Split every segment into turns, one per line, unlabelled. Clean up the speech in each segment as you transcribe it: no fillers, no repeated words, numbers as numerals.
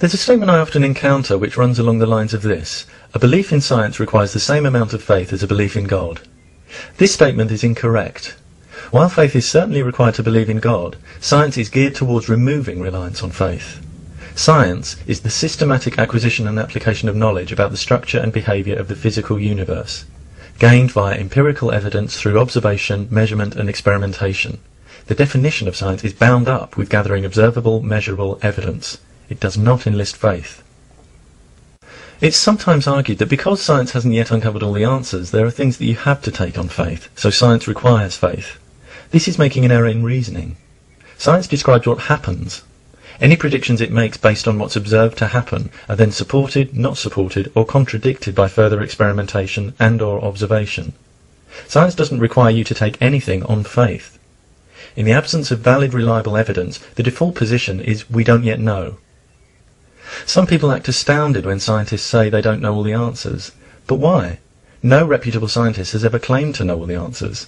There's a statement I often encounter which runs along the lines of this: a belief in science requires the same amount of faith as a belief in God. This statement is incorrect. While faith is certainly required to believe in God, science is geared towards removing reliance on faith. Science is the systematic acquisition and application of knowledge about the structure and behaviour of the physical universe, gained via empirical evidence through observation, measurement and experimentation. The definition of science is bound up with gathering observable, measurable evidence. It does not enlist faith. It's sometimes argued that because science hasn't yet uncovered all the answers, there are things that you have to take on faith, so science requires faith. This is making an error in reasoning. Science describes what happens. Any predictions it makes based on what's observed to happen are then supported, not supported, or contradicted by further experimentation and/or observation. Science doesn't require you to take anything on faith. In the absence of valid, reliable evidence, the default position is we don't yet know. Some people act astounded when scientists say they don't know all the answers. But why? No reputable scientist has ever claimed to know all the answers.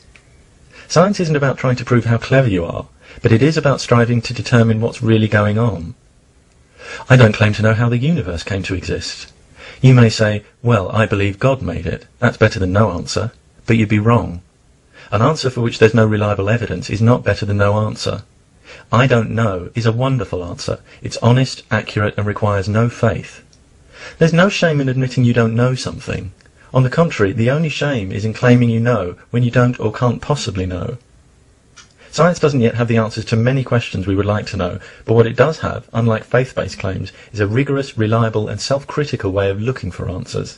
Science isn't about trying to prove how clever you are, but it is about striving to determine what's really going on. I don't claim to know how the universe came to exist. You may say, well, I believe God made it. That's better than no answer. But you'd be wrong. An answer for which there's no reliable evidence is not better than no answer. I don't know is a wonderful answer. It's honest, accurate, and requires no faith. There's no shame in admitting you don't know something. On the contrary, the only shame is in claiming you know when you don't or can't possibly know. Science doesn't yet have the answers to many questions we would like to know, but what it does have, unlike faith-based claims, is a rigorous, reliable, and self-critical way of looking for answers.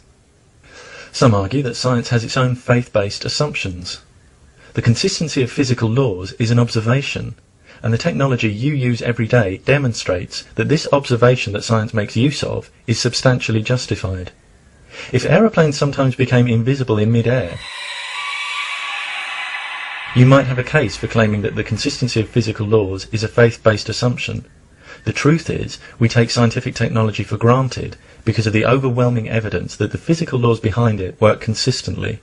Some argue that science has its own faith-based assumptions. The consistency of physical laws is an observation, and the technology you use every day demonstrates that this observation that science makes use of is substantially justified. If aeroplanes sometimes became invisible in mid-air, you might have a case for claiming that the consistency of physical laws is a faith-based assumption. The truth is, we take scientific technology for granted because of the overwhelming evidence that the physical laws behind it work consistently.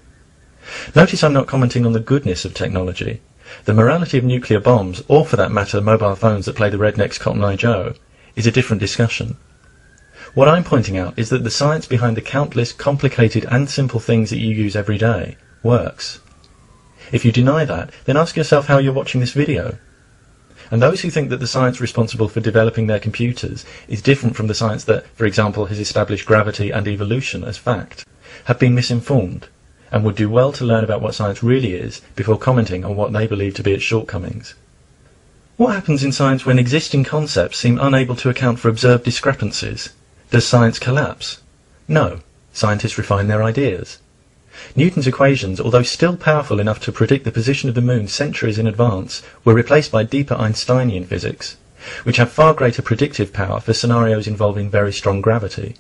Notice I'm not commenting on the goodness of technology. The morality of nuclear bombs, or for that matter mobile phones that play the Redneck's Cotton Eye Joe, is a different discussion. What I'm pointing out is that the science behind the countless complicated and simple things that you use every day works. If you deny that, then ask yourself how you're watching this video. And those who think that the science responsible for developing their computers is different from the science that, for example, has established gravity and evolution as fact, have been misinformed, and would do well to learn about what science really is before commenting on what they believe to be its shortcomings. What happens in science when existing concepts seem unable to account for observed discrepancies? Does science collapse? No. Scientists refine their ideas. Newton's equations, although still powerful enough to predict the position of the moon centuries in advance, were replaced by deeper Einsteinian physics, which have far greater predictive power for scenarios involving very strong gravity.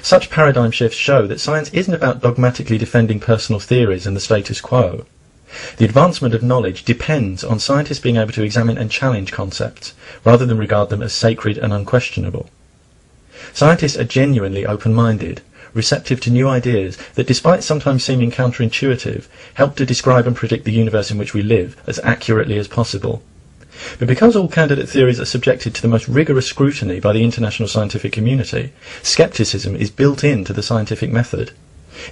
Such paradigm shifts show that science isn't about dogmatically defending personal theories and the status quo. The advancement of knowledge depends on scientists being able to examine and challenge concepts, rather than regard them as sacred and unquestionable. Scientists are genuinely open-minded, receptive to new ideas that, despite sometimes seeming counterintuitive, help to describe and predict the universe in which we live as accurately as possible. But because all candidate theories are subjected to the most rigorous scrutiny by the international scientific community, scepticism is built into the scientific method.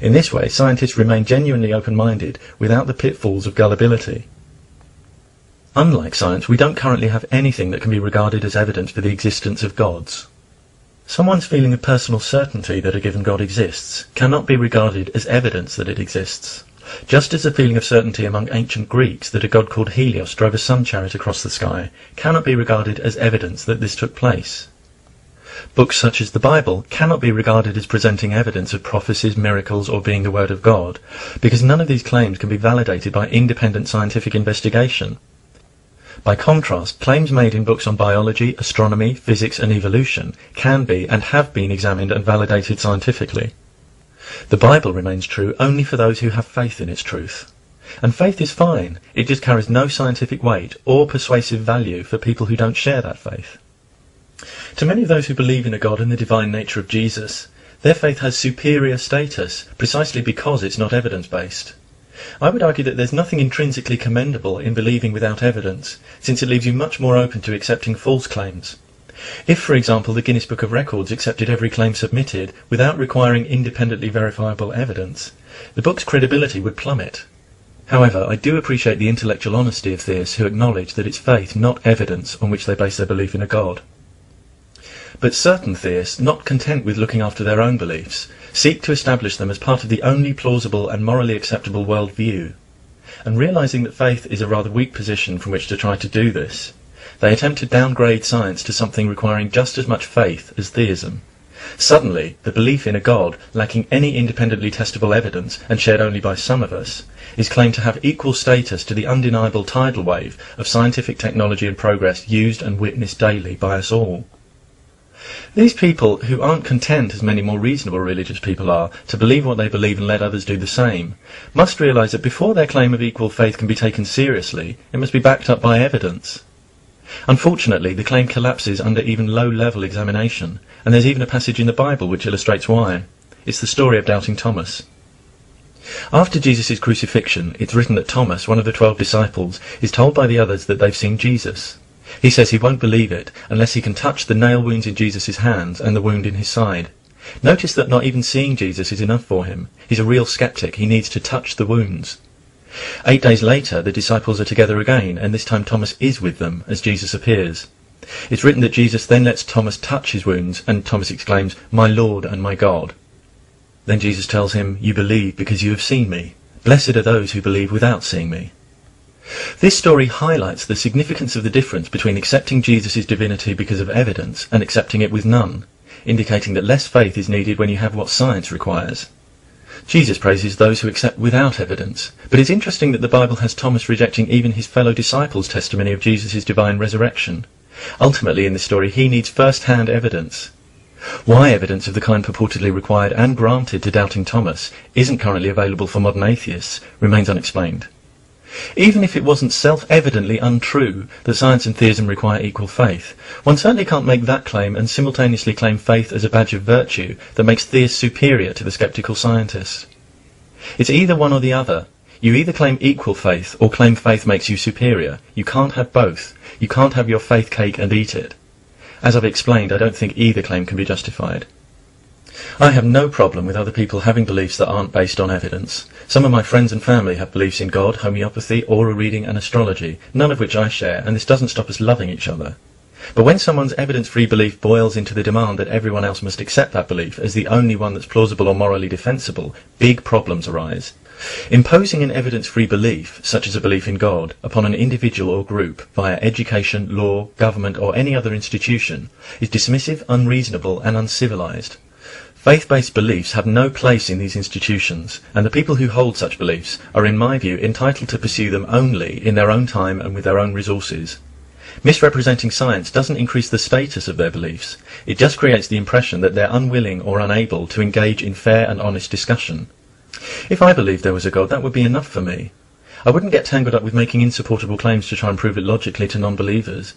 In this way, scientists remain genuinely open-minded without the pitfalls of gullibility. Unlike science, we don't currently have anything that can be regarded as evidence for the existence of gods. Someone's feeling of personal certainty that a given God exists cannot be regarded as evidence that it exists, just as the feeling of certainty among ancient Greeks that a god called Helios drove a sun chariot across the sky cannot be regarded as evidence that this took place. Books such as the Bible cannot be regarded as presenting evidence of prophecies, miracles, or being the Word of God, because none of these claims can be validated by independent scientific investigation. By contrast, claims made in books on biology, astronomy, physics and evolution can be and have been examined and validated scientifically. The Bible remains true only for those who have faith in its truth. And faith is fine, it just carries no scientific weight or persuasive value for people who don't share that faith. To many of those who believe in a God and the divine nature of Jesus, their faith has superior status precisely because it's not evidence-based. I would argue that there's nothing intrinsically commendable in believing without evidence, since it leaves you much more open to accepting false claims. If, for example, the Guinness Book of Records accepted every claim submitted without requiring independently verifiable evidence, the book's credibility would plummet. However, I do appreciate the intellectual honesty of theists who acknowledge that it's faith, not evidence, on which they base their belief in a God. But certain theists, not content with looking after their own beliefs, seek to establish them as part of the only plausible and morally acceptable worldview. And realizing that faith is a rather weak position from which to try to do this, they attempt to downgrade science to something requiring just as much faith as theism. Suddenly, the belief in a God, lacking any independently testable evidence and shared only by some of us, is claimed to have equal status to the undeniable tidal wave of scientific technology and progress used and witnessed daily by us all. These people, who aren't content, as many more reasonable religious people are, to believe what they believe and let others do the same, must realise that before their claim of equal faith can be taken seriously, it must be backed up by evidence. Unfortunately, the claim collapses under even low-level examination, and there's even a passage in the Bible which illustrates why. It's the story of doubting Thomas. After Jesus' crucifixion, it's written that Thomas, one of the 12 disciples, is told by the others that they've seen Jesus. He says he won't believe it unless he can touch the nail wounds in Jesus' hands and the wound in his side. Notice that not even seeing Jesus is enough for him. He's a real skeptic. He needs to touch the wounds. 8 days later, the disciples are together again, and this time Thomas is with them as Jesus appears. It's written that Jesus then lets Thomas touch his wounds, and Thomas exclaims, "My Lord and my God." Then Jesus tells him, "You believe because you have seen me. Blessed are those who believe without seeing me." This story highlights the significance of the difference between accepting Jesus' divinity because of evidence and accepting it with none, indicating that less faith is needed when you have what science requires. Jesus praises those who accept without evidence, but it's interesting that the Bible has Thomas rejecting even his fellow disciples' testimony of Jesus' divine resurrection. Ultimately, in this story, he needs first-hand evidence. Why evidence of the kind purportedly required and granted to doubting Thomas isn't currently available for modern atheists remains unexplained. Even if it wasn't self-evidently untrue that science and theism require equal faith, one certainly can't make that claim and simultaneously claim faith as a badge of virtue that makes theists superior to the sceptical scientists. It's either one or the other. You either claim equal faith or claim faith makes you superior. You can't have both. You can't have your faith cake and eat it. As I've explained, I don't think either claim can be justified. I have no problem with other people having beliefs that aren't based on evidence. Some of my friends and family have beliefs in God, homeopathy, aura reading and astrology, none of which I share, and this doesn't stop us loving each other. But when someone's evidence-free belief boils into the demand that everyone else must accept that belief as the only one that's plausible or morally defensible, big problems arise. Imposing an evidence-free belief, such as a belief in God, upon an individual or group via education, law, government or any other institution is dismissive, unreasonable and uncivilized. Faith-based beliefs have no place in these institutions, and the people who hold such beliefs are, in my view, entitled to pursue them only in their own time and with their own resources. Misrepresenting science doesn't increase the status of their beliefs. It just creates the impression that they're unwilling or unable to engage in fair and honest discussion. If I believed there was a God, that would be enough for me. I wouldn't get tangled up with making insupportable claims to try and prove it logically to non-believers.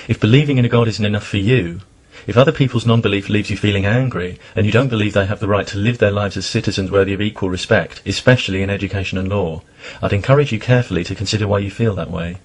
If believing in a God isn't enough for you, if other people's non-belief leaves you feeling angry, and you don't believe they have the right to live their lives as citizens worthy of equal respect, especially in education and law, I'd encourage you carefully to consider why you feel that way.